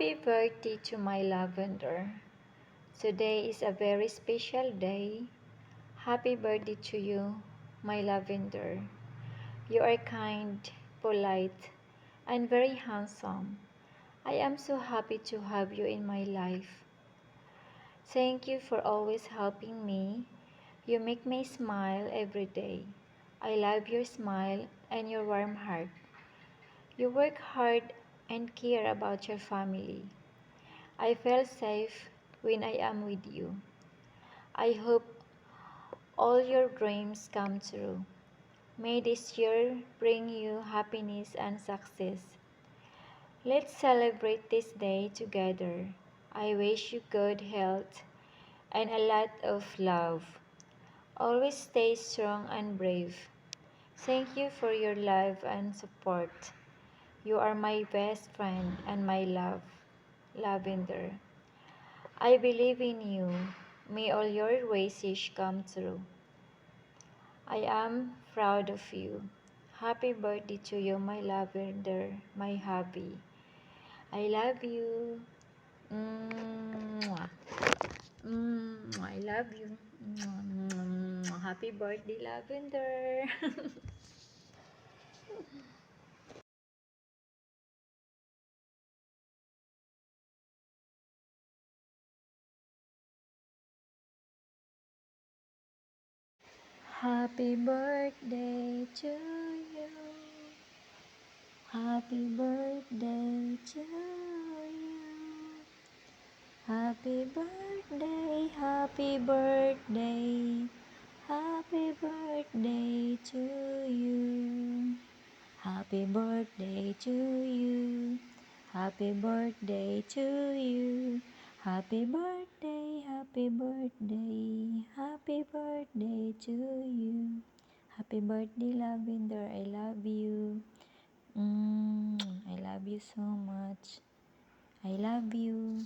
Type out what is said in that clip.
Happy birthday to my lavender. Today is a very special day. Happy birthday to you, my lavender. You are kind, polite, and very handsome. I am so happy to have you in my life. Thank you for always helping me. You make me smile every day. I love your smile and your warm heart. You work hard and care about your family. I feel safe when I am with you. I hope all your dreams come true. May this year bring you happiness and success. Let's celebrate this day together. I wish you good health and a lot of love. Always stay strong and brave. Thank you for your love and support. You are my best friend and my love, Lavender. I believe in you. May all your wishes come true. I am proud of you. Happy birthday to you, my lavender, my hubby. I love you. Mwah. I love you. Happy birthday, lavender. Happy birthday to you. Happy birthday to you. Happy birthday, happy birthday, happy birthday to you. Happy birthday to you. Happy birthday to you. Happy birthday, happy birthday, happy birthday to you. Happy birthday, Lavender. I love you. I love you so much. I love you.